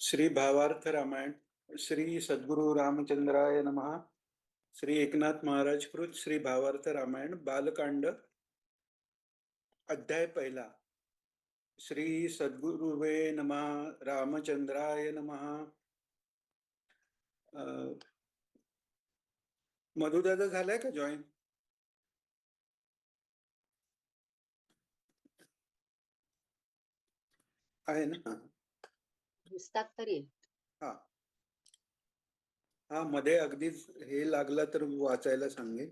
श्री भावार्थ रामायण श्री सद्गुरु रामचंद्राय नमः। श्री एकनाथ महाराज कृत श्री भावार्थ रामायण बालकांड अध्याय पहिला। श्री सद्गुरुवे नमः रामचंद्राय नमः। मधुदादा झालाय का जॉईन? आहे ना? दिसतात तरी हा हा, मध्ये अगदीच हे लागला तर वाचायला सांगेन.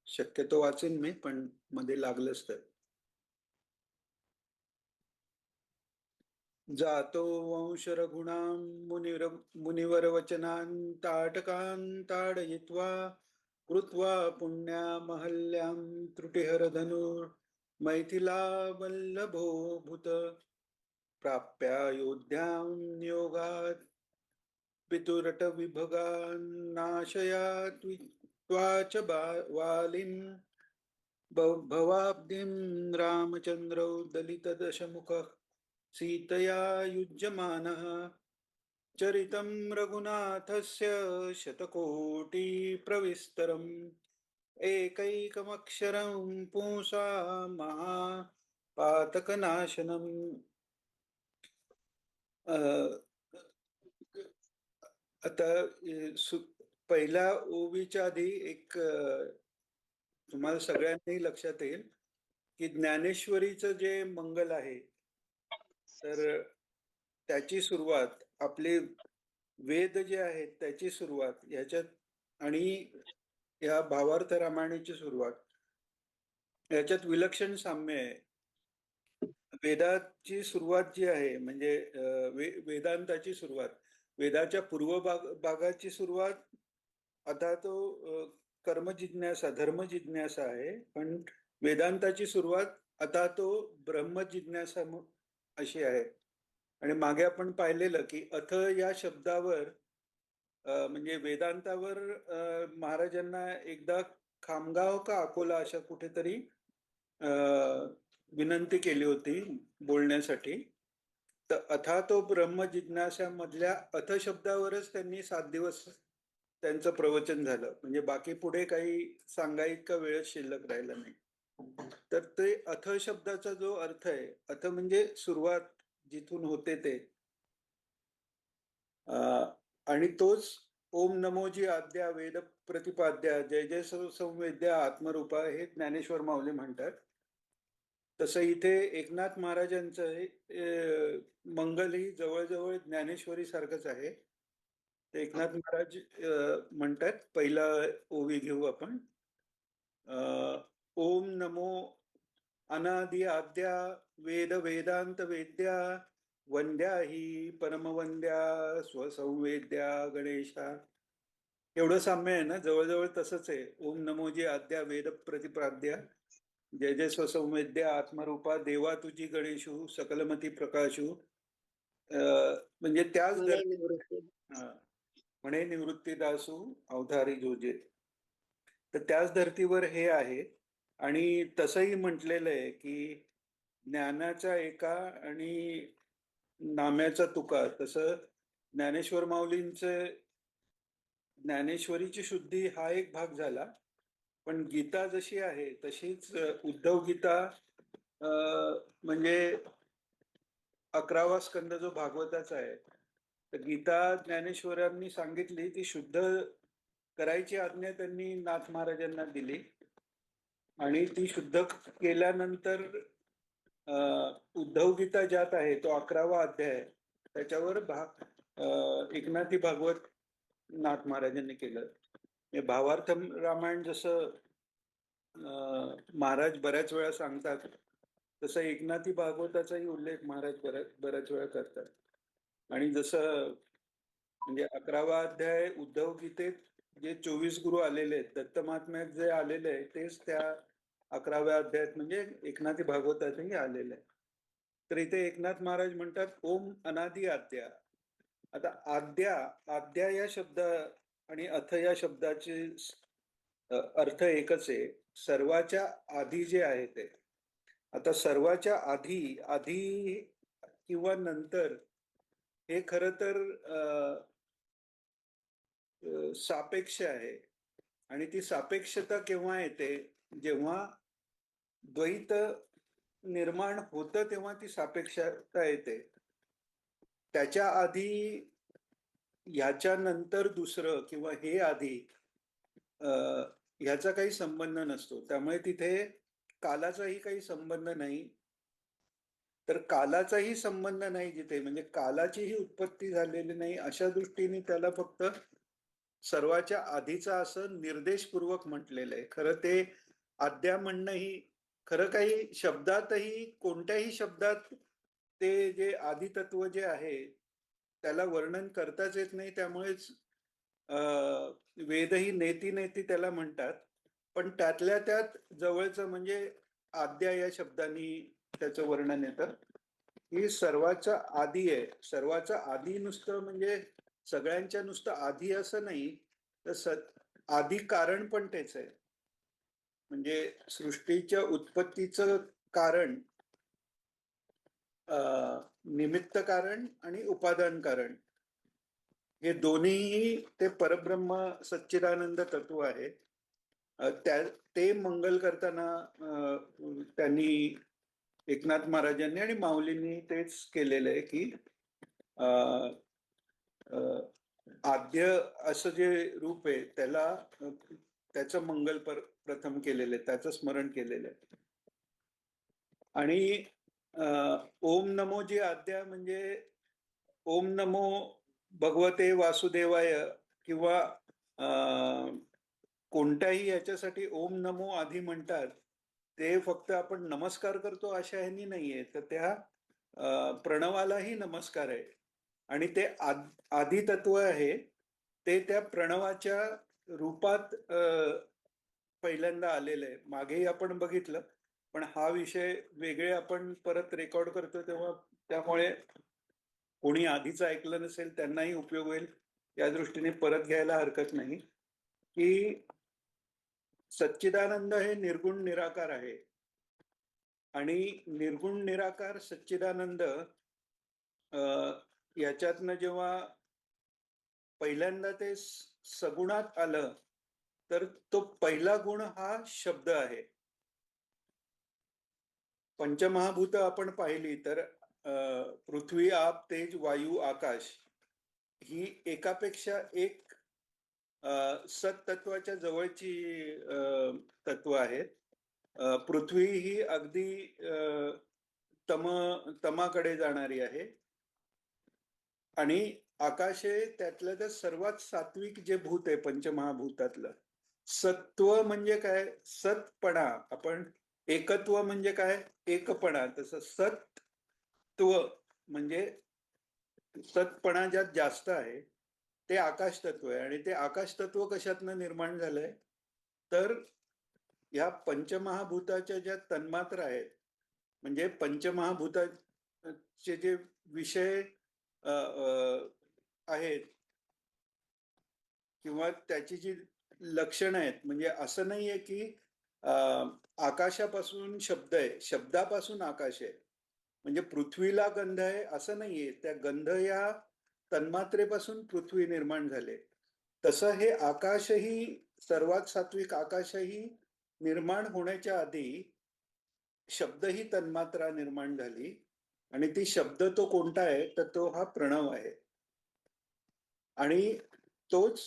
शक्यतो वाचेन मी, पण मध्ये लागलंच तर. जातो वंश रघुणां मुनिवर वचनान् ताटकान् ताडयित्वा कृत्वा पुण्या महल्यां त्रुटिहर धनुर् मैथिला वल्लभो भूत प्राप्यायोध्यां नियोगात् पितुरट विभगान् नाशयात् त्वाच वालिन् भवाब्धिं रामचन्द्रौ दलितदशमुखः सीतया युज्यमानः चरितं रघुनाथस्य शतकोटिप्रविस्तरम् एकैकमक्षरं पुंसा महापातकनाशनम्। आता पहिल्या ओवीच्या आधी एक तुम्हाला सगळ्यांनाही लक्षात येईल की ज्ञानेश्वरीचं जे मंगल आहे, तर त्याची सुरुवात आपले वेद जे आहेत त्याची सुरुवात ह्याच्यात, आणि या भावार्थ रामायणाची सुरुवात याच्यात विलक्षण साम्य आहे. वेदाची सुरुवात जी आहे म्हणजे वेदांताची सुरुवात, वेदाच्या पूर्व भागाची सुरुवात आता तो कर्म जिज्ञासा धर्म जिज्ञासा आहे, पण वेदांताची सुरुवात आता तो ब्रह्म जिज्ञासा अशी आहे. आणि मागे आपण पाहिलेलं की अथ या शब्दावर म्हणजे वेदांतावर महाराजांना एकदा खामगाव का अकोला अशा कुठेतरी विनंती केली होती बोलण्यासाठी. तर अथा तो ब्रह्म जिज्ञासा मधल्या अथ शब्दावरच त्यांनी 7 दिवस त्यांचं प्रवचन झालं. म्हणजे बाकी पुढे काही सांगायचा वेळ शिल्लक राहिला नाही. तर ते अथ शब्दाचा जो अर्थ आहे, अथ म्हणजे सुरुवात, जिथून होते ते, आणि तोच ओम नमोजी आद्या वेद प्रतिपाद्या जय जय संवेद्या आत्मरूपा हे ज्ञानेश्वर माऊली म्हणतात. तसं इथे एकनाथ महाराजांचं मंगल ही जवळजवळ ज्ञानेश्वरी सारखंच आहे. ते एकनाथ महाराज म्हणतात. पहिला ओवी घेऊ आपण. ओम नमो अनादि आद्या वेद वेदांत वेद्या वंद्या ही परमवंद्या स्वसंवेद्या गणेशा. एवढं साम्य आहे ना, जवळजवळ तसंच आहे. ओम नमोजी आद्या वेद प्रतिपाद्या जय जय स्वसंवेद्या आत्मरूपा देवा तुझी गणेशू सकलमती प्रकाशू. म्हणजे त्याच म्हणे निवृत्तीदासू अवधारी जोजे. तर त्याच धर्तीवर हे आहे. आणि तसंही म्हटलेलं आहे की ज्ञानाचा एका आणि नाम्याचा तुका. तसं ज्ञानेश्वर माऊलींचं ज्ञानेश्वरीची शुद्धी हा एक भाग झाला, पण गीता जशी आहे तशीच उद्धव गीता म्हणजे 11वा स्कंद जो भागवताचा आहे, तर गीता ज्ञानेश्वरांनी सांगितली ती शुद्ध करायची आज्ञा त्यांनी नाथ महाराजांना दिली. आणि ती शुद्ध केल्यानंतर उद्धव गीता ज्यात आहे तो 11वा अध्याय, त्याच्यावर एकनाथी भागवत नाथ महाराजांनी केलं. भावार्थ रामायण जसं महाराज बऱ्याच वेळा सांगतात, तसं एकनाथी भागवताचाही उल्लेख महाराज बऱ्याच वेळा करतात. आणि जसं म्हणजे 11वा अध्याय उद्धव गीतेत जे 24 गुरु आलेले आहेत, दत्त महात्म्यात जे आलेले आहे तेच त्या 11व्या अध्यायात म्हणजे एकनाथी भागवतातही आलेलं आहे. तर इथे एकनाथ महाराज म्हणतात ओम अनादि आद्या. आता आद्या या शब्द आणि अथ या शब्दाचे अर्थ एकच आहे, सर्वाच्या आधी जे आहे ते. आता सर्वाच्या आधी किंवा नंतर हे खरं तर सापेक्ष आहे. आणि ती सापेक्षता केव्हा येते? जेव्हा द्वैत निर्माण होतं तेव्हा ती सापेक्षता येते. त्याच्या आधी ह्याच्या नंतर दुसरं किंवा हे आधी ह्याचा काही संबंध नसतो. त्यामुळे तिथे कालाचाही काही संबंध नाही. तर कालाचाही संबंध नाही जिथे, म्हणजे कालाचीही उत्पत्ती झालेली नाही, अशा दृष्टीने त्याला फक्त सर्वाच्या आधीचा असं निर्देशपूर्वक म्हटलेलं आहे. खरं ते आद्या म्हणणं ही खरं काही शब्दातही कोणत्याही शब्दात ते जे आदितत्व जे आहे त्याला वर्णन करताच येत नाही. त्यामुळेच वेदही नेती नेती त्याला म्हणतात. पण त्यातल्या त्यात जवळचं म्हणजे आद्या या शब्दाने त्याचं वर्णन येतं. ही सर्वाचा आधी आहे. सर्वाचा आधी नुसतं म्हणजे सगळ्यांच्या नुसतं आधी असं नाही, तर आधी कारण पण तेच आहे. म्हणजे सृष्टीच्या उत्पत्तीचं कारण निमित्त कारण आणि उपादान कारण हे दोन्हीही ते परब्रह्म सच्चिदानंद तत्व आहे. ते मंगल करताना त्यांनी एकनाथ महाराजांनी आणि माऊलींनी तेच केलेलं आहे की आद्य असं जे रूप आहे त्याला त्याचं मंगल प्रथम केलेलं आहे, त्याचं स्मरण केलेलं आहे. आणि ओम नमो जी आद्या म्हणजे ओम नमो भगवते वासुदेवाय किंवा कोणत्याही याच्यासाठी ओम नमो आधी म्हणतात ते फक्त आपण नमस्कार करतो अशा ह्यांनी नाहीये, तर त्या प्रणवालाही नमस्कार आहे. आणि ते आदी तत्व आहे ते त्या प्रणवाच्या रूपात पहिल्यांदा आलेलं आहे. मागेही आपण बघितलं, पण हा विषय वेगळे आपण परत रेकॉर्ड करतो तेव्हा त्यामुळे कोणी आधीच ऐकलं नसेल त्यांनाही उपयोग होईल या दृष्टीने परत घ्यायला हरकत नाही की सच्चिदानंद हे निर्गुण निराकार आहे. आणि निर्गुण निराकार सच्चिदानंद याच्यातनं जेव्हा पहिल्यांदा ते सगुणात आलं तर तो पहिला गुण हा शब्द आहे. पंचमहाभूत आपण पाहिली तर पृथ्वी, आप, तेज, वायू, आकाश ही एकापेक्षा एक सत्तत्वाच्या जवळची तत्व आहेत. पृथ्वी ही अगदी तमाकडे जाणारी आहे आणि आकाश हे त्यातलं तर सर्वात सात्विक जे भूत आहे पंचमहाभूतातलं. सत्व म्हणजे काय? सतपणा. आपण एकत्व म्हणजे काय? एकपणा. तसं सत्व म्हणजे सतपणा ज्यात जास्त आहे ते आकाश तत्व आहे. आणि ते आकाश तत्व कशातनं निर्माण झालंय तर या पंचमहाभूताच्या ज्या तन्मात्रा आहेत, म्हणजे पंचमहाभूताचे जे विषय आहेत किंवा त्याची जी लक्षणं आहेत, म्हणजे असं नाहीये की आकाशापासून शब्द आहे, शब्दापासून आकाश आहे. म्हणजे पृथ्वीला गंध आहे असं नाहीये, त्या गंध या तन्मात्रेपासून पृथ्वी निर्माण झाले. तसं हे आकाशही, सर्वात सात्विक आकाशही निर्माण होण्याच्या आधी शब्द ही तन्मात्रा निर्माण झाली. आणि ती शब्द तो कोणता आहे तर तो हा प्रणव आहे. आणि तोच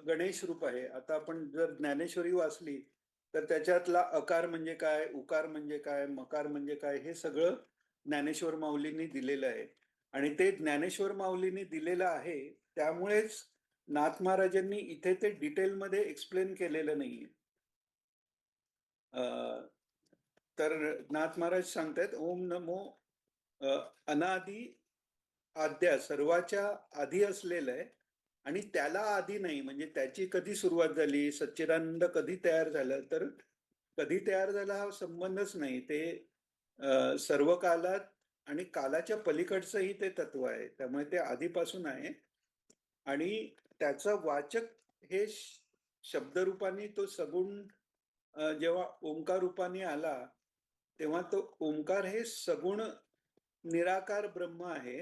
गणेश रूप आहे. आता आपण जर ज्ञानेश्वरी वाचली तर त्याच्यातला अकार म्हणजे काय, उकार म्हणजे काय, मकार म्हणजे काय, हे सगळं ज्ञानेश्वर माऊलींनी दिलेलं आहे. आणि ते ज्ञानेश्वर माऊलींनी दिलेलं आहे त्यामुळेच नाथ महाराजांनी इथे ते डिटेलमध्ये एक्सप्लेन केलेलं नाहीये. तर नाथ महाराज सांगतायत ओम नमो अनादी आद्या, सर्वाच्या आधी असलेलं आहे आणि त्याला आधी नाही, म्हणजे त्याची कधी सुरुवात झाली, सच्चिदानंद कधी तयार झालं, तर कधी तयार झाला हा संबंधच नाही. ते सर्व कालात आणि कालाच्या पलीकडचंही ते तत्व आहे. त्यामुळे ते आधीपासून आहे. आणि त्याचं वाचक हे शब्दरूपाने तो सगुण जेव्हा ओंकार रूपाने आला तेव्हा तो ओंकार हे सगुण निराकार ब्रह्म आहे.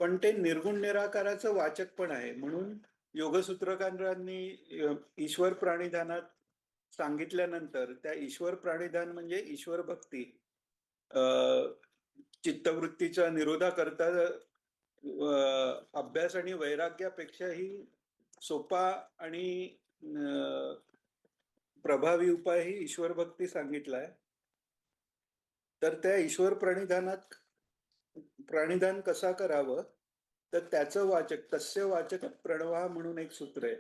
पण ते निर्गुण निराकाराचं वाचक पण आहे. म्हणून योगसूत्रकारांनी ईश्वर प्राणिधानात सांगितल्यानंतर त्या ईश्वर प्राणिधान म्हणजे ईश्वर भक्ती, चित्तवृत्तीचा निरोधाकरता अभ्यास आणि वैराग्यापेक्षाही सोपा आणि प्रभावी उपाय ही ईश्वर भक्ती सांगितलाय. तर त्या ईश्वर प्राणिधान कसा करावं, तर त्याचं वाचक, तस्य वाचक प्रणवा म्हणून एक सूत्र आहे.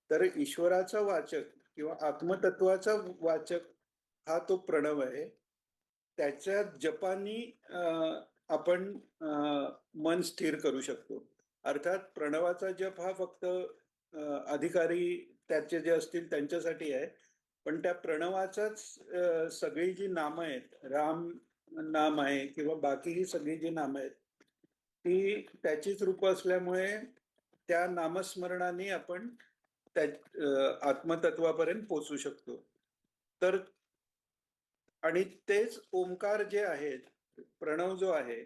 तर ईश्वराचा वाचक किंवा आत्मतत्वाचा वाचक हा तो प्रणव आहे. त्याच्या जपानी आपण मन स्थिर करू शकतो. अर्थात प्रणवाचा जप हा फक्त अधिकारी त्याचे जे असतील त्यांच्यासाठी आहे. पण त्या प्रणवाचाच सगळी जी नामं आहेत, राम नाम आहे किंवा बाकी ही सगळी जी नामं आहेत, ती त्याचीच रूप असल्यामुळे त्या नामस्मरणाने आपण त्या आत्मतत्वापर्यंत पोचू शकतो. तर आणि तेच ओंकार जे आहेत, प्रणव जो आहे,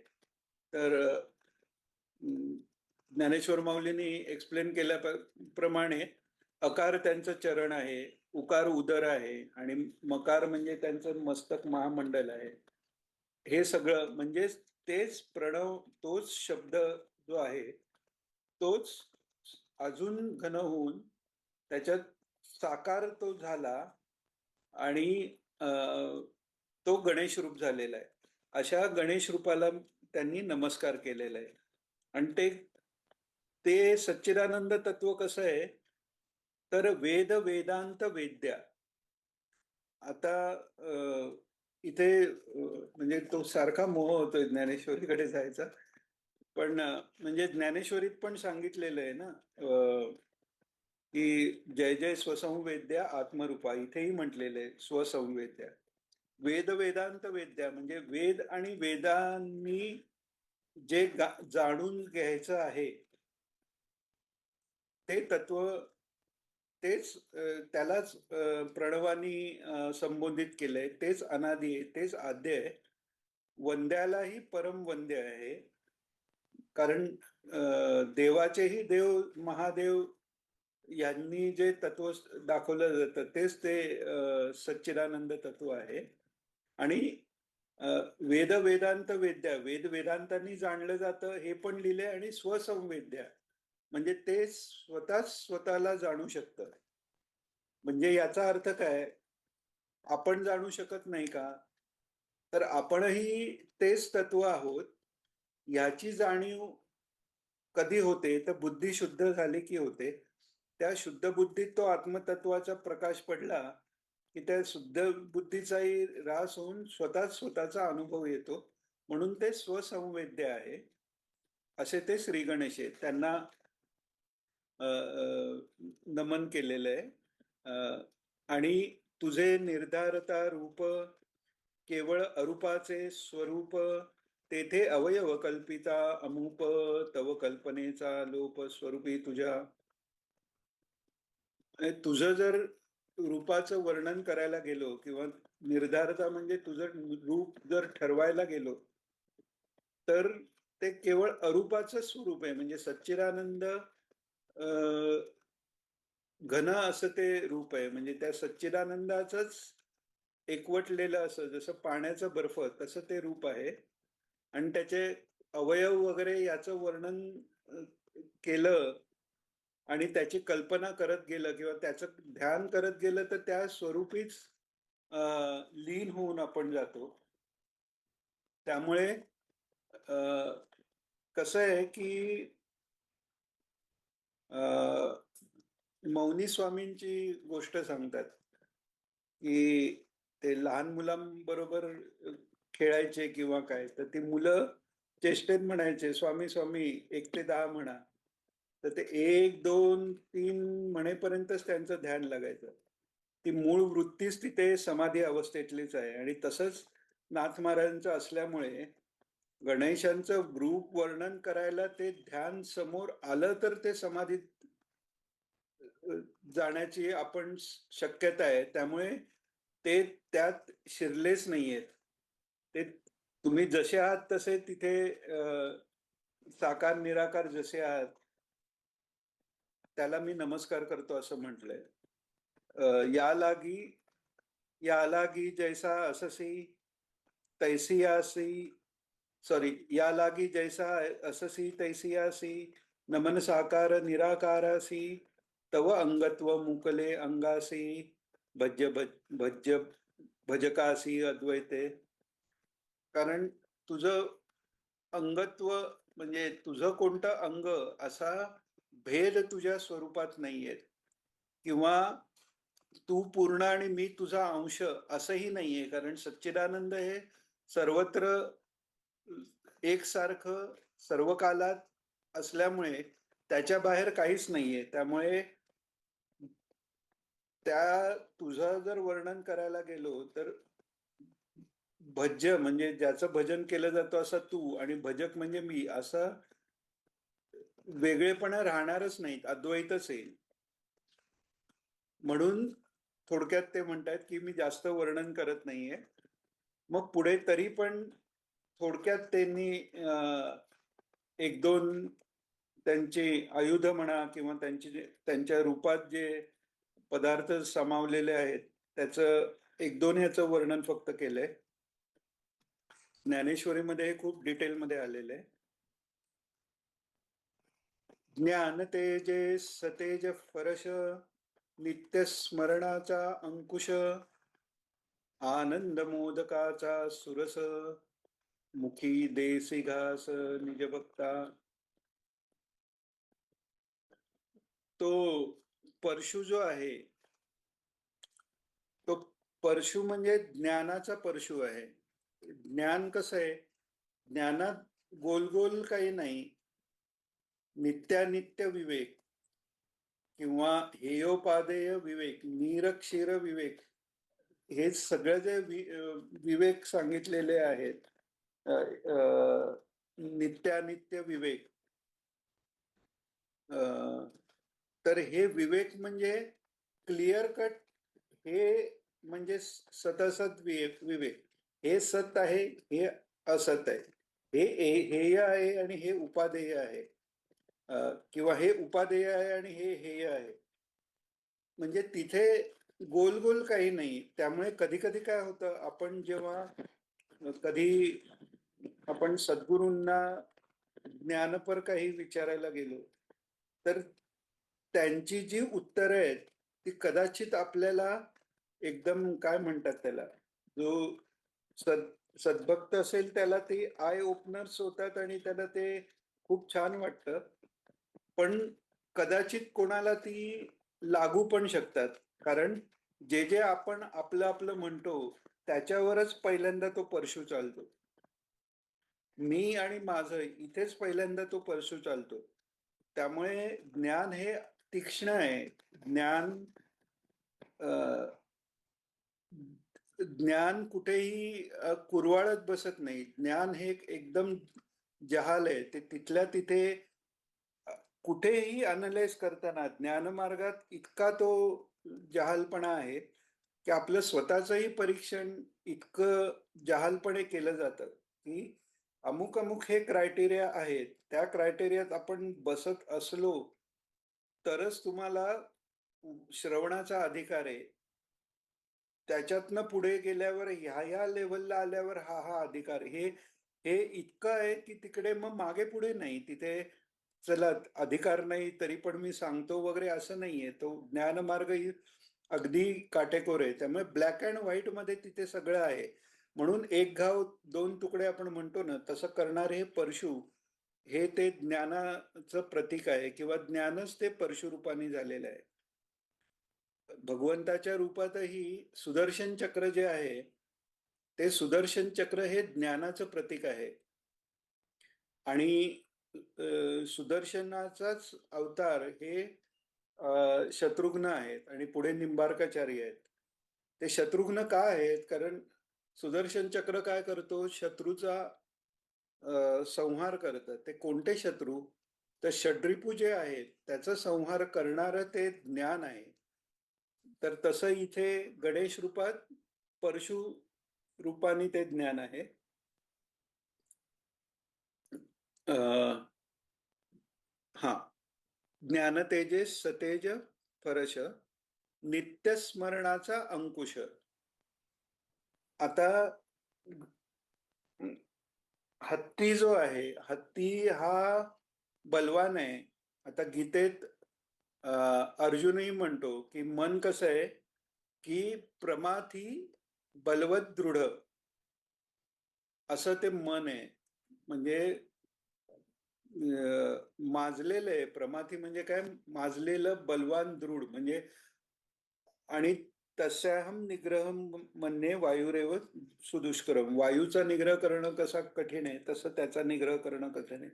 तर ज्ञानेश्वर माऊलींनी एक्सप्लेन केल्याप्रमाणे अकार त्यांचं चरण आहे, उकार उदर आहे आणि मकार म्हणजे त्यांचं मस्तक महामंडल आहे. हे सगळं म्हणजे तेच प्रणव, तोच शब्द जो आहे तोच अजून घन होऊन त्याच्यात साकार तो झाला आणि तो गणेश रूप झालेला आहे. अशा गणेश रूपाला त्यांनी नमस्कार केलेला आहे. आणि ते सच्चिदानंद तत्व कसं आहे, तर वेद वेदांत वेद्या. आता इथे म्हणजे तो सारखा मोह होतोय ज्ञानेश्वरीकडे जायचा. पण म्हणजे ज्ञानेश्वरीत पण सांगितलेलं आहे ना, की जय जय स्वसंवेद्या आत्मरूपा. इथेही म्हटलेलं आहे स्वसंवेद्या. वेद वेदांत वेद्या म्हणजे वेद आणि वेदांनी जे जाणून घ्यायचं आहे ते तत्व, तेच त्यालाच प्रणवानी संबोधित केलंय. तेच अनादी आहे, तेच आद्य आहे. वंद्यालाही परम वंद्य आहे. कारण देवाचेही देव महादेव यांनी जे तत्व दाखवलं जातं तेच ते सच्चिदानंद तत्व आहे. आणि वेद वेदांत वेद्या, वेद वेदांतांनी जाणलं जातं हे पण लिहिले. आणि स्वसंवेद्या म्हणजे ते स्वतःच स्वतःला जाणू शकतं. म्हणजे याचा अर्थ काय, आपण जाणू शकत नाही का, तर आपणही तेच तत्व आहोत. याची जाणीव कधी होते, तर बुद्धी शुद्ध झाली की होते. त्या शुद्ध बुद्धीत तो आत्मतत्वाचा प्रकाश पडला की त्या शुद्ध बुद्धीचाही ऱ्हास होऊन स्वतःच स्वतःचा अनुभव येतो. म्हणून ते स्वसंवेद्य आहे. असे ते श्री गणेश आहेत. त्यांना नमन केलेलं आहे. आणि तुझे निर्धारता रूप केवळ अरूपाचे स्वरूप, तेथे अवयव कल्पिता अमूप, तव कल्पनेचा लोप स्वरूपी तुझ्या. तुझं जर रूपाचं वर्णन करायला गेलो किंवा निर्धारता म्हणजे तुझं रूप जर ठरवायला गेलो, तर ते केवळ अरूपाचं स्वरूप आहे. म्हणजे सच्चिदानंद घन असं ते रूप आहे. म्हणजे त्या सच्चिदानंदाचंच एकवटलेलं असं, जसं पाण्याचं बर्फ तसं ते रूप आहे. आणि त्याचे अवयव वगैरे याचं वर्णन केलं आणि त्याची कल्पना करत गेलं किंवा त्याचं ध्यान करत गेलं, तर त्या स्वरूपीच लीन होऊन आपण जातो. त्यामुळे कसं आहे की मौनी स्वामींची गोष्ट सांगतात की ते लहान मुलांबरोबर खेळायचे किंवा काय, तर ती मुलं चेष्टेत म्हणायचे, स्वामी स्वामी 1 ते 10 म्हणा. तर ते 1, 2, 3 म्हणेपर्यंतच त्यांचं ध्यान लागायचं. ती मूळ वृत्तीच तिथे समाधी अवस्थेतलीच आहे. आणि तसंच नाथ महाराजांचं असल्यामुळे गणेशांचं रूप वर्णन करायला ते ध्यान समोर आलं तर ते समाधीत जाण्याची आपण शक्यता आहे. त्यामुळे ते त्यात शिरलेच नाहीयेत. ते तुम्ही जसे आहात तसे तिथे साकार निराकार जसे आहात त्याला मी नमस्कार करतो असं म्हटलंय. या लागी जैसा अससी तैसी आसी, सॉरी, या लागी जैसा अससी तैसी आसी, नमन साकार निराकारासी, तव अंगत्व मुकले अंगासी, भज्य भज्य भजकासी अद्वैते. कारण तुझं अंगत्व म्हणजे तुझं कोणतं अंग असा भेद तुझ्या स्वरूपात नाहीये, किंवा तू पूर्ण आणि मी तुझा अंश असंही नाहीये. कारण सच्चिदानंद हे सर्वत्र एकसारखं सर्व कालात असल्यामुळे त्याच्या बाहेर काहीच नाहीये. त्यामुळे त्या तुझं जर वर्णन करायला गेलो तर भज्य म्हणजे ज्याचं भजन केलं जातं असं तू, आणि भजक म्हणजे मी, असं वेगळेपणा राहणारच नाहीत, अद्वैतच येईल. म्हणून थोडक्यात ते म्हणतात की मी जास्त वर्णन करत नाहीये. मग पुढे तरी पण थोडक्यात त्यांनी एक दोन त्यांची आयुध म्हणा किंवा त्यांच्या रूपात जे पदार्थ सामावलेले आहेत त्याचं एक दोन ह्याचं वर्णन फक्त केलंय. ज्ञानेश्वरीमध्ये हे खूप डिटेलमध्ये आलेलं आहे. ज्ञान तेजे सतेज फरश, नित्य स्मरणाचा अंकुश, आनंद मोदकाचा सुरस, मुखी देसी घास निज भक्ता. तो परशु जो आहे तो परशु म्हणजे ज्ञानाचा परशु आहे. ज्ञान कसं आहे, ज्ञानात गोल गोल काही नाही. नित्यानित्य विवेक किंवा हेयोपादेय विवेक, नीरक्षीर विवेक, हे सगळे जे विवेक सांगितलेले आहेत, नित्यानित्य विवेक, तर हे विवेक म्हणजे क्लिअर कट, हे म्हणजे सतसत विवेक. हे सत आहे, हे असत आहे, हे हेय आहे आणि हे उपादेय आहे, किंवा हे उपादेय आहे आणि हे हेय आहे. म्हणजे तिथे गोल गोल काही नाही. त्यामुळे कधी कधी काय होतं, आपण जेव्हा कधी आपण सद्गुरूंना ज्ञानपर काही विचारायला गेलो तर त्यांची जी उत्तरं आहेत ती कदाचित आपल्याला एकदम काय म्हणतात त्याला, जो सद्भक्त असेल त्याला ती आय ओपनर्स होतात आणि त्याला ते खूप छान वाटतं. पण कदाचित कोणाला ती लागू पण शकतात. कारण जे जे आपण आपलं आपलं म्हणतो त्याच्यावरच पहिल्यांदा तो परशु चालतो. मी आणि माझं इथेच पहिल्यांदा तो परशु चालतो. त्यामुळे ज्ञान हे तीक्ष्ण आहे. ज्ञान कुठेही कुरवाळत बसत नाही. ज्ञान हे एकदम जहाल आहे. ते तिथल्या तिथे कुठेही अनलाइज करताना ज्ञानमार्गात इतका तो जहालपणा आहे की आपलं स्वतःचंही परीक्षण इतकं जहालपणे केलं जातं की अमुक अमुक हे क्रायटेरिया आहेत, त्या क्रायटेरियात आपण बसत असलो तरच तुम्हाला श्रवणाचा अधिकार आहे. त्याच्यातनं पुढे गेल्यावर ह्या लेवलला आल्यावर हा अधिकार, हे इतकं आहे की तिकडे मग मागे पुढे नाही. तिथे चला अधिकार नाही तरी पण मी सांगतो वगैरे असं नाहीये. तो ज्ञानमार्ग अगदी काटेकोर आहे. त्यामुळे ब्लॅक अँड व्हाईट मध्ये तिथे सगळं आहे. म्हणून एक घाव दोन तुकडे आपण म्हणतो ना, तसं करणारे हे परशु, हे ते ज्ञानाचं प्रतीक आहे किंवा ज्ञानच ते परशु रूपाने झालेलं आहे. भगवंताच्या रूपातही सुदर्शन चक्र जे आहे ते सुदर्शन चक्र हे ज्ञानाचं प्रतीक आहे. आणि सुदर्शनाचाच अवतार हे शत्रुघ्न आहेत आणि पुढे निंबार्काचार्य आहेत. ते शत्रुघ्न का आहेत? कारण सुदर्शन चक्र काय करतो, शत्रूचा संहार करतं. ते कोणते शत्रू? तर षड्रिपू जे आहेत त्याचा संहार करणारं ते ज्ञान आहे. तर तसं इथे गणेश रूपात परशु रूपाने ते ज्ञान आहे. हा, ज्ञानतेजेस सतेज परश, नित्यस्मरणाचा अंकुश. आता हत्ती जो आहे, हत्ती हा बलवान आहे. आता गीतेत अर्जुनही म्हणतो की मन कसं आहे की प्रमाथी बलवत दृढ, असं ते मन आहे. म्हणजे माजलेलं आहे. प्रमाथी म्हणजे काय, माजलेलं बलवान दृढ म्हणजे. आणि तस्याहम निग्रहम म्हणणे वायुरेव सुदुष्करम. वायूचा निग्रह करणं कसा कठीण आहे, तसं त्याचा निग्रह करणं कठीण आहे.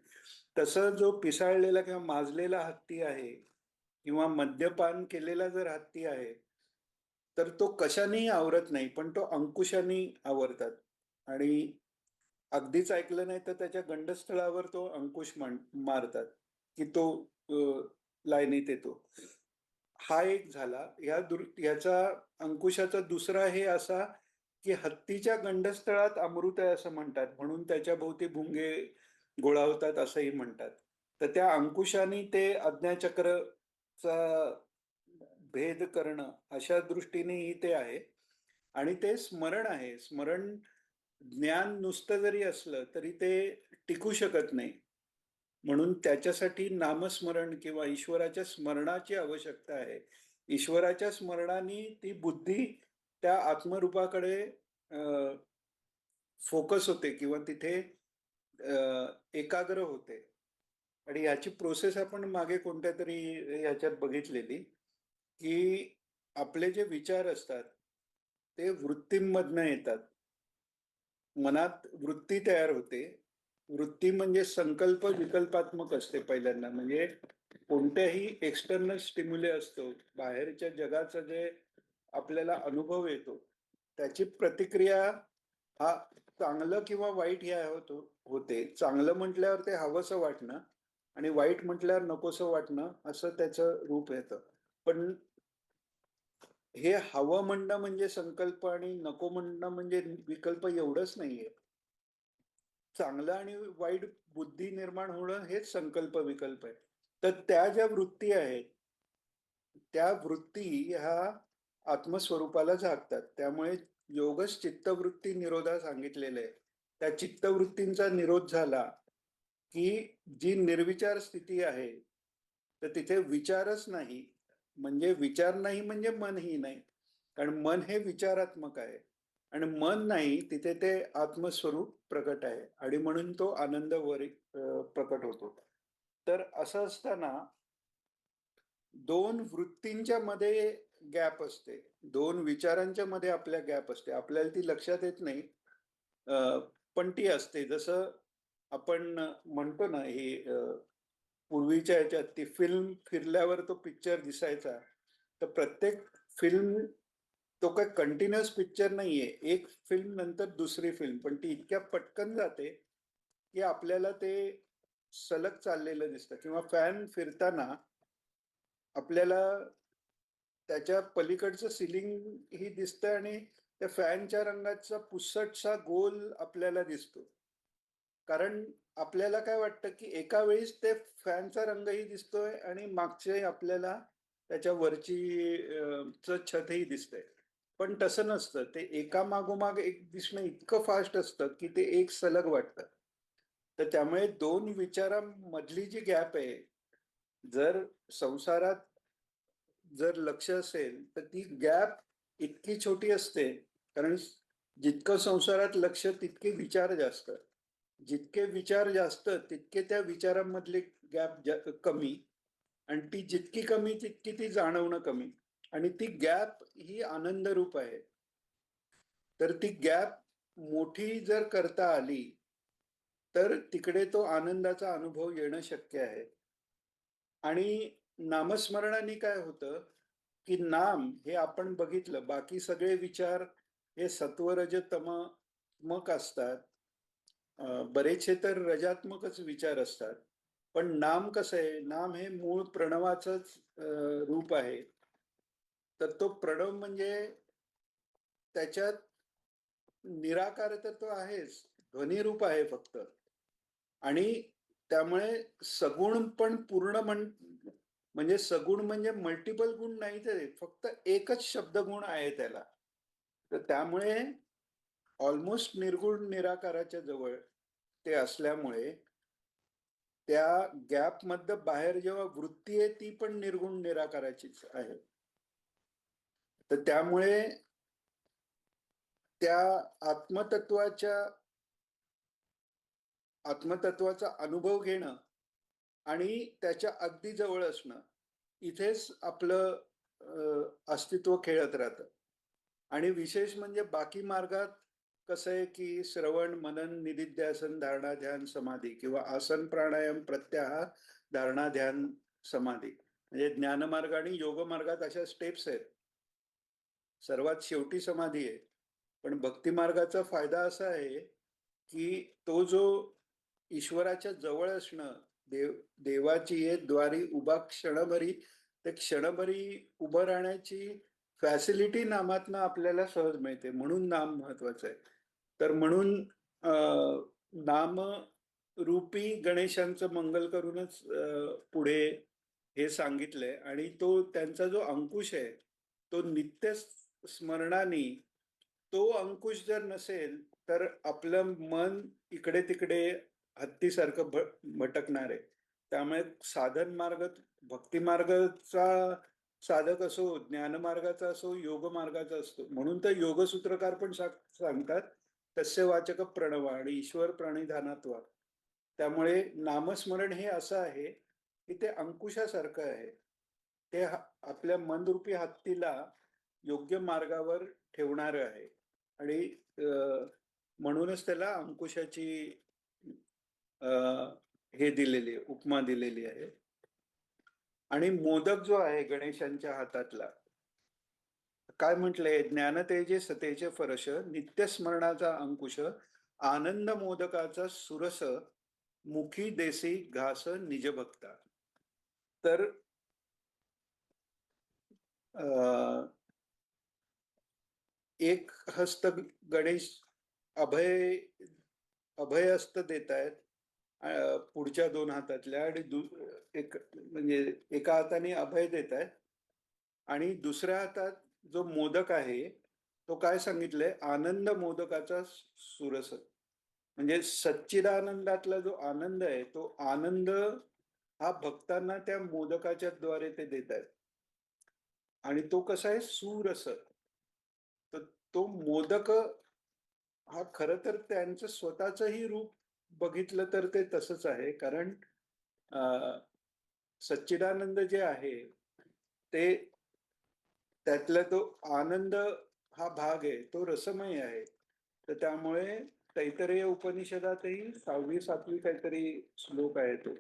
तसं जो पिसाळलेला किंवा माजलेला हत्ती आहे किंवा मद्यपान केलेला जर हत्ती आहे, तर तो कशानेही आवरत नाही, पण तो अंकुशाने आवरतात. आणि अगदीच ऐकलं नाही तर त्याच्या गंडस्थळावर तो अंकुश मारतात की तो लाईनीत येतो. हा एक झाला. याचा अंकुशाचा दुसरा हे असा की हत्तीच्या गंडस्थळात अमृत आहे असं म्हणतात, म्हणून त्याच्या भोवती भुंगे गोळावतात असंही म्हणतात. तर त्या अंकुशाने ते अज्ञाचक्रचा भेद करणं अशा दृष्टीनेही ते आहे. आणि ते स्मरण आहे. स्मरण ज्ञान नुसतं जरी असलं तरी ते टिकू शकत नाही. म्हणून त्याच्यासाठी नामस्मरण किंवा ईश्वराच्या स्मरणाची आवश्यकता आहे. ईश्वराच्या स्मरणाने ती बुद्धी त्या आत्मरूपाकडे फोकस होते किंवा तिथे एकाग्र होते. आणि याची प्रोसेस आपण मागे कोणत्या तरी याच्यात बघितलेली की आपले जे विचार असतात ते वृत्तींमधनं येतात. मनात वृत्ती तयार होते. वृत्ती म्हणजे संकल्प विकल्पात्मक असते पहिल्यांदा. म्हणजे कोणत्याही एक्सटर्नल स्टिम्युले असतो, बाहेरच्या जगाचा जे आपल्याला अनुभव येतो त्याची प्रतिक्रिया हा चांगलं किंवा वाईट या होते. चांगलं म्हटल्यावर ते हवंसं वाटणं आणि वाईट म्हटल्यावर नकोसं वाटणं असं त्याचं रूप येतं. पण हे हवं म्हणणं म्हणजे संकल्प आणि नको म्हणणं म्हणजे विकल्प एवढंच नाहीये. चांगलं आणि वाईट बुद्धी निर्माण होणं हेच संकल्प विकल्प आहे. तर त्या ज्या वृत्ती आहेत त्या वृत्ती ह्या आत्मस्वरूपाला झाकतात. त्यामुळे योगच चित्तवृत्ती निरोधा सांगितलेलं आहे. त्या चित्तवृत्तींचा निरोध झाला की जी निर्विचार स्थिती आहे, तर तिथे विचारच नाही. म्हणजे विचार नाही म्हणजे मनही नाही, कारण मन हे विचारात्मक आहे. आणि मन नाही तिथे ते आत्मस्वरूप प्रकट आहे आणि म्हणून तो आनंद प्रकट होतो. तर असं असताना दोन वृत्तींच्या मध्ये गॅप असते, दोन विचारांच्या मध्ये आपल्या गॅप असते. आपल्याला ती लक्षात येत नाही, पण ती असते. जसं आपण म्हणतो ना, ही पूर्वीच्या ह्याच्यात ती फिल्म फिरल्यावर तो पिक्चर दिसायचा. तर प्रत्येक फिल्म तो काय कंटिन्युअस पिक्चर नाहीये. एक फिल्म नंतर दुसरी फिल्म, पण ती इतक्या पटकन जाते की आपल्याला ते सलग चाललेलं दिसतं. किंवा फॅन फिरताना आपल्याला त्याच्या पलीकडचं सिलिंग ही दिसतं आणि त्या फॅनच्या रंगाचा पुसटसा गोल आपल्याला दिसतो. कारण आपल्याला काय वाटतं की एका वेळीच ते फॅनचा रंगही दिसतोय आणि मागचे आपल्याला त्याच्या वरची छतही दिसतंय. पण तसं नसतं. ते एका मागोमाग एक दिसणं इतकं फास्ट असतं की ते एक सलग वाटतं. तर त्यामुळे दोन विचारांमधली जी गॅप आहे, जर संसारात जर लक्ष असेल तर ती गॅप इतकी छोटी असते. कारण जितकं संसारात लक्ष तितके विचार जास्त, जितके विचार जास्त तितके त्या विचारांमधले गॅप कमी, आणि ती जितकी कमी तितकी ती जाणवणं कमी. आणि ती गॅप ही आनंद रूप आहे. तर ती गॅप मोठी जर करता आली तर तिकडे तो आनंदाचा अनुभव येणं शक्य आहे. आणि नामस्मरणाने काय होतं की नाम हे आपण बघितलं, बाकी सगळे विचार हे सत्वरज तमक असतात. बरेचसे तर रजात्मकच विचार असतात. पण नाम कसं आहे, नाम हे मूळ प्रणवाचंच रूप आहे. तर तो प्रणव म्हणजे त्याच्यात निराकार तर तो आहेच, ध्वनिरूप आहे फक्त. आणि त्यामुळे सगुण पण पूर्ण म्हणजे सगुण म्हणजे मल्टिपल गुण नाही, ते फक्त एकच शब्दगुण आहे त्याला. तर त्यामुळे ऑलमोस्ट निर्गुण निराकाराच्या जवळ ते असल्यामुळे त्या गॅप मध्ये बाहेर जेव्हा वृत्ती आहे ती पण निर्गुण निराकाराचीच आहे. तर त्यामुळे त्या आत्मतत्वाच्या आत्मतत्वाचा अनुभव घेणं आणि त्याच्या अगदी जवळ असणं, इथेच आपलं अस्तित्व खेळत राहतं. आणि विशेष म्हणजे बाकी मार्गात कसं आहे की श्रवण मनन निदिध्यासन धारणा ध्यान समाधी किंवा आसन प्राणायाम प्रत्याहार धारणा ध्यान समाधी, म्हणजे ज्ञानमार्ग आणि योग मार्गात अशा स्टेप्स आहेत. सर्वात शेवटी समाधी आहे. पण भक्ती मार्गाचा फायदा असा आहे की तो जो ईश्वराच्या जवळ असणं, देवाची ये द्वारी उभा क्षणभरी, ते क्षणभरी उभं राहण्याची फॅसिलिटी नामातनं आपल्याला सहज मिळते. म्हणून नाम महत्वाचं आहे. तर म्हणून नाम रूपी गणेशांचं मंगल करूनच पुढे हे सांगितलंय. आणि तो त्यांचा जो अंकुश आहे तो नित्य स्मरणाने, तो अंकुश जर नसेल तर आपलं मन इकडे तिकडे हत्तीसारखं भटकणार आहे. त्यामुळे साधन मार्ग, भक्ती मार्गाचा साधक असो, ज्ञानमार्गाचा असो, योग मार्गाचा असतो. म्हणून तर योगसूत्रकार पण सांगतात तस्य वाचक प्रणव आणि ईश्वर प्रणिधानात्वा. त्यामुळे नामस्मरण हे असं आहे की ते अंकुशासारखं आहे. ते आपल्या मनरूपी हत्तीला योग्य मार्गावर ठेवणार आहे. आणि म्हणूनच त्याला अंकुशाची हे दिलेली आहे, उपमा दिलेली आहे. आणि मोदक जो आहे गणेशांच्या हातातला, काय म्हटलंय, ज्ञानतेजे सतेचे फरश नित्य स्मरणाचा अंकुश आनंद मोदकाचा सुरस मुखी देसी घास निज भक्ता. तर एक हस्त गणेश अभय अभयहस्त देत आहेत पुढच्या दोन हातातल्या, आणि एक म्हणजे एका हाताने अभय देत आहेत आणि दुसऱ्या हातात जो मोदक आहे तो काय सांगितलंय, आनंद मोदकाचा सुरस. म्हणजे सच्चिदानंदातला जो आनंद आहे तो आनंद हा भक्तांना त्या मोदकाच्या द्वारे ते देत आहेत. आणि तो कसा आहे, सुरस. तर तो मोदक हा खरं तर त्यांचं स्वतःचंही रूप बघितलं तर ते तसंच आहे. कारण सच्चिदानंद जे आहे ते, त्यातला तो आनंद हा भाग आहे तो रसमय आहे. तर त्यामुळे तैत्तरीय उपनिषदातही 6वी-7वी काहीतरी श्लोक आहे तो,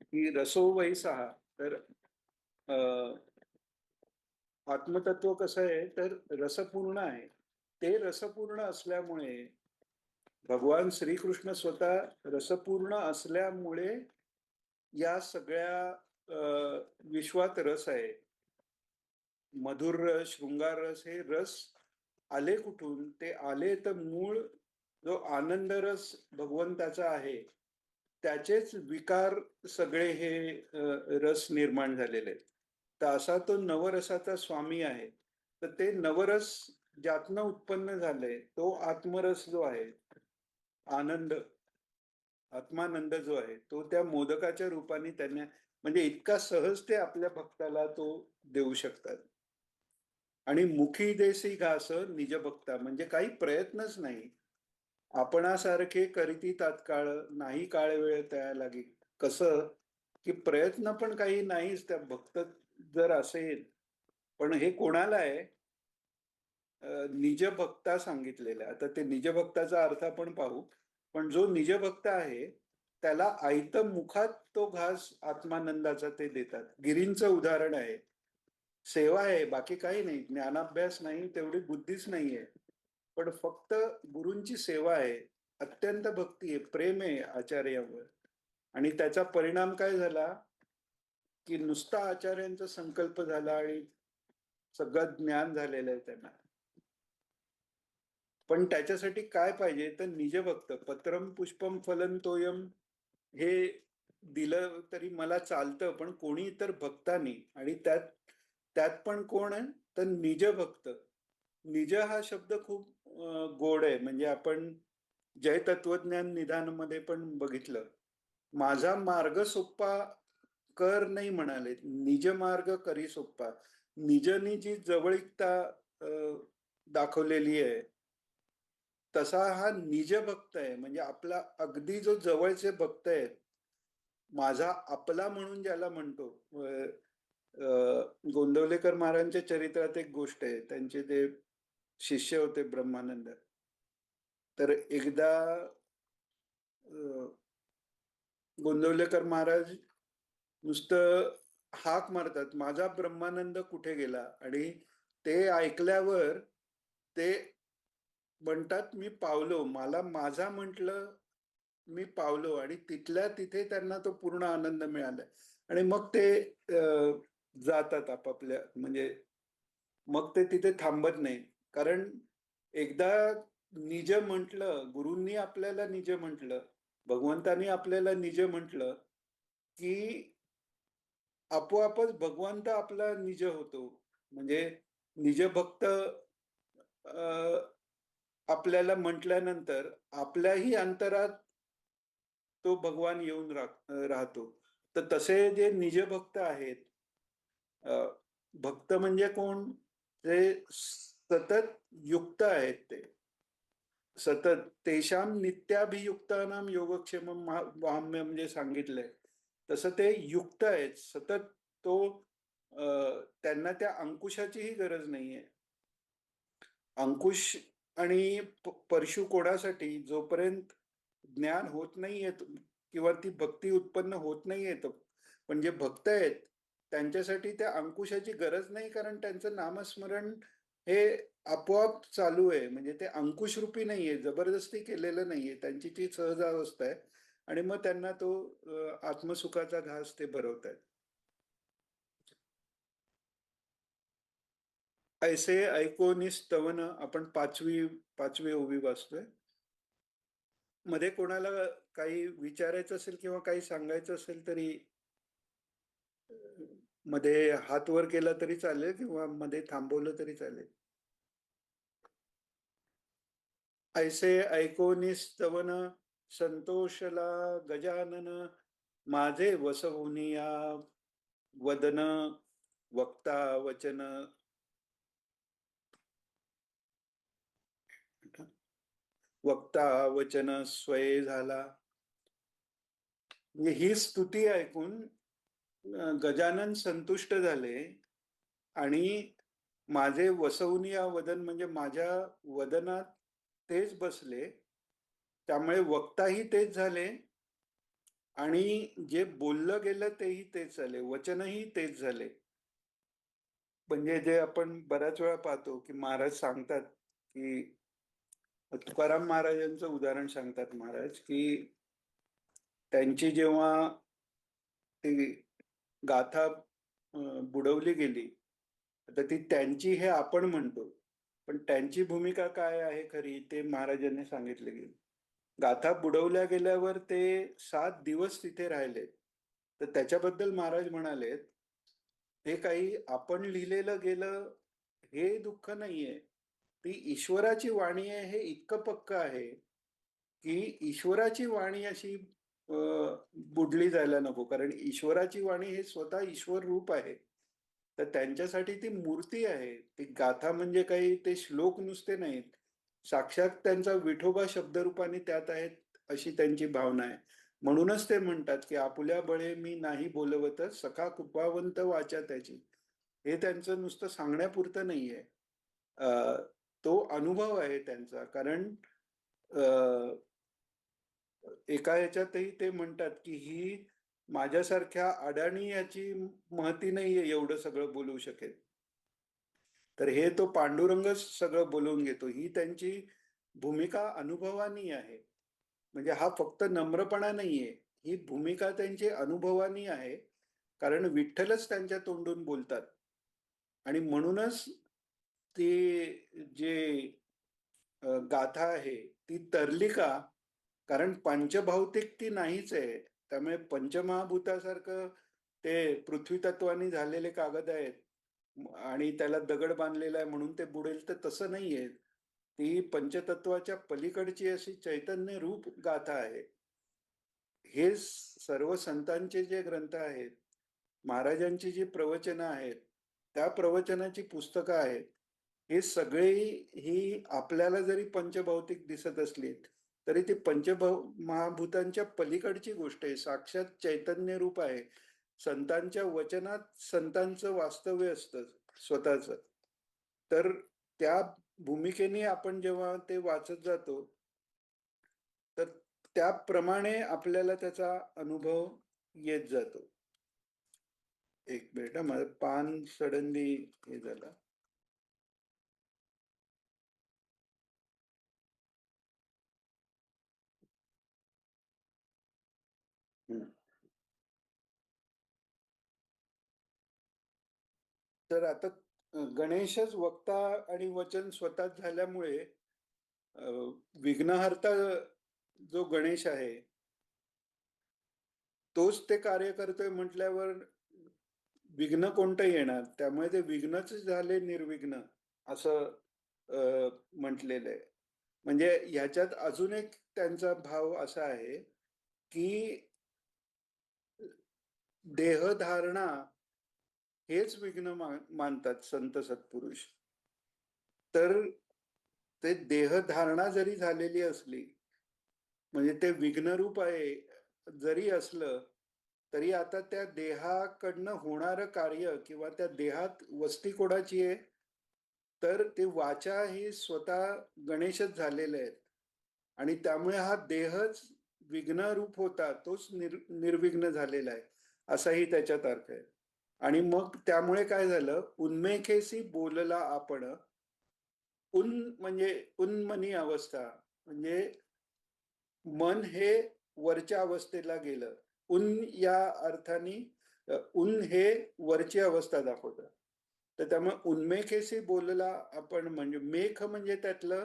की रसो वै सहा. तर आत्मतत्व कसं आहे तर रसपूर्ण आहे. ते रसपूर्ण असल्यामुळे भगवान श्रीकृष्ण स्वतः रसपूर्ण असल्यामुळे या सगळ्या विश्वात रस आहे. मधुर रस, शृंगार रस, हे रस आले कुठून? ते आले तर मूळ जो आनंद रस भगवंताचा आहे त्याचेच विकार सगळे हे रस निर्माण झालेले आहेत. तर असा तो नवरसाचा स्वामी आहे. तर ते नवरस ज्यातनं उत्पन्न झालंय तो आत्मरस जो आहे, आनंद, आत्मानंद जो आहे तो त्या मोदकाच्या रूपाने त्यांना, म्हणजे इतका सहज ते आपल्या भक्ताला तो देऊ शकतात. आणि मुखी देसी घास निज भक्ता, म्हणजे काही प्रयत्नच नाही. आपणासारखे करीती तात्काळ नाही काळ वेळ त्या लागी. कसं की प्रयत्न पण काही नाहीच त्या भक्त जर असेल. पण हे कोणाला आहे, निज भक्ता सांगितलेलं आहे. आता ते निज भक्ताचा अर्थ आपण पाहू. पण जो निज भक्त आहे त्याला आयत मुखात तो घास आत्मानंदाचा ते देतात. गिरींचं उदाहरण आहे. सेवा आहे, बाकी काही नाही, ज्ञानाभ्यास नाही, तेवढी बुद्धीच नाहीये. पण फक्त गुरूंची सेवा आहे, अत्यंत भक्ती आहे, प्रेम आहे आचार्यावर. आणि त्याचा परिणाम काय झाला की नुसता आचार्यांचा संकल्प झाला आणि सगळं ज्ञान झालेलं आहे त्यांना. पण त्याच्यासाठी काय पाहिजे तर निज भक्त. पत्रम पुष्पम फलम तोयम हे दिलं तरी मला चालतं, पण कोणी इतर भक्तानी, आणि त्यात त्यात पण कोण आहे तर निज भक्त. निज हा शब्द खूप गोड आहे. म्हणजे आपण जय तत्वज्ञान निधानमध्ये पण बघितलं. माझा मार्ग सोप्पा कर नाही म्हणाले, निज मार्ग करी सोप्पा. निजनी जी जवळीकता अ, दाखवलेली आहे, तसा हा निज भक्त आहे. म्हणजे आपला अगदी जो जवळचे भक्त आहेत, माझा आपला म्हणून ज्याला म्हणतो. गोंदवलेकर महाराजांच्या चरित्रात एक गोष्ट आहे. त्यांचे ते शिष्य होते ब्रह्मानंद. तर एकदा गोंदवलेकर महाराज नुसतं हाक मारतात, माझा ब्रह्मानंद कुठे गेला, आणि ते ऐकल्यावर ते म्हणतात, मी पावलो. मला माझा म्हटलं, मी पावलो, आणि तिथल्या तिथे त्यांना तो पूर्ण आनंद मिळाला. आणि मग ते जातात आपापल्या, म्हणजे मग ते तिथे थांबत नाही. कारण एकदा निज म्हटलं, गुरूंनी आपल्याला निज म्हटलं, भगवंतानी आपल्याला निज म्हटलं, की आपोआपच भगवंत आपला निज होतो. म्हणजे निज भक्त आपल्याला म्हटल्यानंतर आपल्याही अंतरात तो भगवान येऊन राहतो. तर तसे जे निज भक्त आहेत, भक्त म्हणजे कोण? जे सतत युक्त आहेत, ते सतत तेषाम नित्याभियुक्तानाम योगक्षेम वाम्य म्हणजे सांगितलंय. तसं ते युक्त आहेत सतत. तो त्यांना त्या अंकुशाचीही गरज नाहीये. अंकुश आणि परशु कोणासाठी? जोपर्यंत ज्ञान होत नाहीये किंवा ती भक्ती उत्पन्न होत नाहीये, पण जे भक्त आहेत त्यांच्यासाठी त्या अंकुशाची गरज नाही, कारण त्यांचं नामस्मरण हे आपोआप चालू आहे. म्हणजे ते अंकुश रूपी नाहीये, जबरदस्ती केलेलं नाहीये, त्यांची ती सहजावस्था आहे. आणि मग त्यांना तो आत्मसुखाचा घास ते भरवतायत. ऐसे ऐकोनी स्तवन, आपण पाचवी ओवी वाचतोय. मध्ये कोणाला काही विचारायचं असेल किंवा काही सांगायचं असेल तरी मध्ये हात वर केला तरी चालेल, किंवा मध्ये थांबवलं तरी चालेल. ऐसे ऐकोनी स्तवन, संतोषला गजानन, माझे वसवुनिया वदन, वक्ता वचन. वक्ता वचन स्वय झाला. म्हणजे ही स्तुती ऐकून गजानन संतुष्ट झाले, आणि माझे वसवुनिया वदन म्हणजे माझ्या वदनात तेच बसले. त्यामुळे वक्ताही तेच झाले, आणि जे बोललं गेलं तेही तेच झाले, वचनही तेच झाले. म्हणजे जे आपण बऱ्याच वेळा पाहतो की महाराज सांगतात, की तुकाराम महाराजांचं उदाहरण सांगतात महाराज, की त्यांची जेव्हा ती गाथा बुडवली गेली, तर ती त्यांची हे आपण म्हणतो, पण त्यांची भूमिका काय आहे खरी ते महाराजांनी सांगितले गेले. गाथा बुडवल्या गेल्यावर ते 7 दिवस तिथे राहिले. तर त्याच्याबद्दल महाराज म्हणाले, हे काही आपण लिहिलेलं गेलं हे दुःख नाहीये, ती ईश्वराची वाणी आहे हे इतकं पक्क आहे, की ईश्वराची वाणी अशी बुडली जायला नको. कारण ईश्वराची वाणी हे स्वतः ईश्वर रूप आहे. तर त्यांच्यासाठी ती मूर्ती आहे. ती गाथा म्हणजे काही ते श्लोक नुसते नाहीत, साक्षात त्यांचा विठोबा शब्दरूपाने त्यात आहेत, अशी त्यांची भावना आहे. म्हणूनच ते म्हणतात, की आपुल्या बळे मी नाही बोलवत, सखा कृपावंत वाचा त्याची. हे त्यांचं नुसतं सांगण्यापुरतं नाहीये. तो अनुभव आहे त्यांचा. कारण एका ह्याच्यातही ते म्हणतात, की ही माझ्यासारख्या अडाणी याची महती नाहीये एवढं सगळं बोलू शकेल. तर हे तो पांडुरंगच सगळं बोलवून घेतो. ही त्यांची भूमिका अनुभवानी आहे. म्हणजे हा फक्त नम्रपणा नाहीये, ही भूमिका त्यांची अनुभवानी आहे. कारण विठ्ठलच त्यांच्या तोंडून बोलतात. आणि म्हणूनच ती जे गाथा आहे ती तरली का? कारण पंचभौतिक ती नाहीच आहे. त्यामुळे पंचमहाभूतासारखं ते पृथ्वी तत्वानी झालेले कागद आहेत आणि त्याला दगड बांधलेला आहे म्हणून ते बुडेल, तर तसं नाहीये. ती पंचतत्वाच्या पलीकडची अशी चैतन्य रूप गाथा आहे. हे सर्व संतांचे जे ग्रंथ आहेत, महाराजांची जी प्रवचनं आहेत, त्या प्रवचनाची पुस्तकं आहेत, हे सगळे ही आपल्याला जरी पंचभौतिक दिसत असली तरी ती महाभूतांच्या पलीकडची गोष्ट आहे. साक्षात चैतन्य रूप आहे. संतांच्या वचनात संतांचं वास्तव्य असतं स्वतःच. तर त्या भूमिकेने आपण जेव्हा ते वाचत जातो तर त्याप्रमाणे आपल्याला त्याचा अनुभव येत जातो. एक मिनिट हा, माझं पान सडनली हे झालं. तर आता गणेशच वक्ता आणि वचन स्वतःच झाल्यामुळे विघ्नहर्ता जो गणेश आहे तोच ते कार्य करतोय म्हटल्यावर विघ्न कोणतं येणार? त्यामुळे ते विघ्नच झाले निर्विघ्न असं म्हटलेलं आहे. म्हणजे ह्याच्यात अजून एक त्यांचा भाव असा आहे की देहधारणा हेच विघ्न मानतात संत सत्पुरुष. तर ते देहधारणा जरी झालेली असली म्हणजे ते विघ्नरूप आहे जरी असलं तरी आता त्या देहाकडनं होणारं कार्य किंवा त्या देहात वस्ती कोणाची आहे तर ते वाचा ही स्वतः गणेशच झालेले आहेत आणि त्यामुळे हा देहच विघ्नरूप होता तोच निर्विघ्न झालेला आहे असाही त्याच्यात अर्थ आहे. आणि मग त्यामुळे काय झालं, उन्मेखेसी बोलला आपण. म्हणजे उन्मनी अवस्था म्हणजे मन हे वरच्या अवस्थेला गेलं. उन या अर्थाने उन हे वरची अवस्था दाखवतं. तर त्यामुळे उन्मेखेसी बोलला आपण म्हणजे मेख म्हणजे त्यातलं